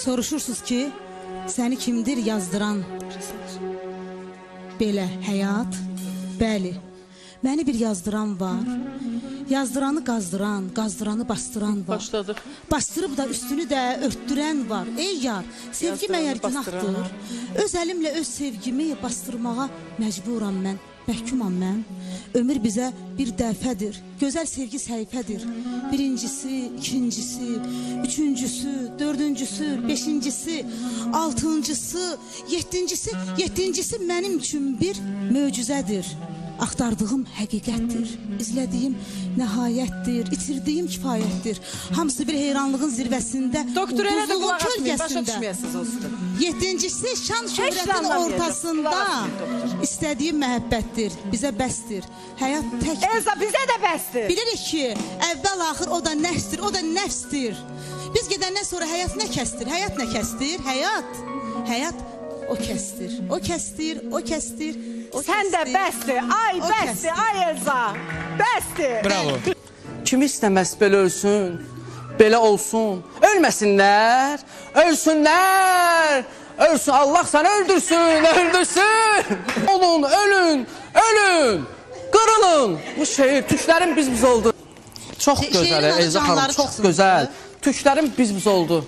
Soruşursunuz ki, səni kimdir yazdıran? Belə həyat, bəli, məni bir yazdıran var. Yazdıranı qazdıran, qazdıranı bastıran var. Başladıq. Bastırıb da üstünü də örtdürən var. Ey yar, sevgi məyər günahdır? Öz əlimlə öz sevgimi bastırmağa məcburam mən. Məhkumam mən. Ömür bizə bir dəfədir. Gözəl sevgi səhifədir. Birincisi, ikincisi, üçüncüsü, dördüncüsü, beşincisi, altıncısı, yettincisi mənim üçün bir möcüzədir. Axtardığım həqiqətdir, izlədiyim nəhayətdir, itirdiyim kifayətdir. Hamısı bir heyranlığın zirvəsində, ulduzluğun kölgəsində. Yedincisi, şan şöhrətin ortasında istədiyim məhəbbətdir, bizə bəsdir. Həyat təkdir. Elza, bizə də bəsdir. Bilirik ki, əvvəl-axır o da nəfsdir, o da nəfsdir. Biz gedəndən sonra həyat nə kəsdir? Həyat nə kəsdir? Həyat o kəsdir, o kəsdir, o kəsdir. Sən də bəsdir, ay bəsdir, ay Elza, bəsdir. Bravo. Kim istəməz belə ölsün, belə olsun, ölməsinlər, ölsünlər, ölsün, Allah səni öldürsün, öldürsün. Olun, ölün, ölün, qırılın. Bu şehir, tüklərim biz oldu. Çox gözəl, Elza xanım, çox gözəl. Tüklərim biz oldu.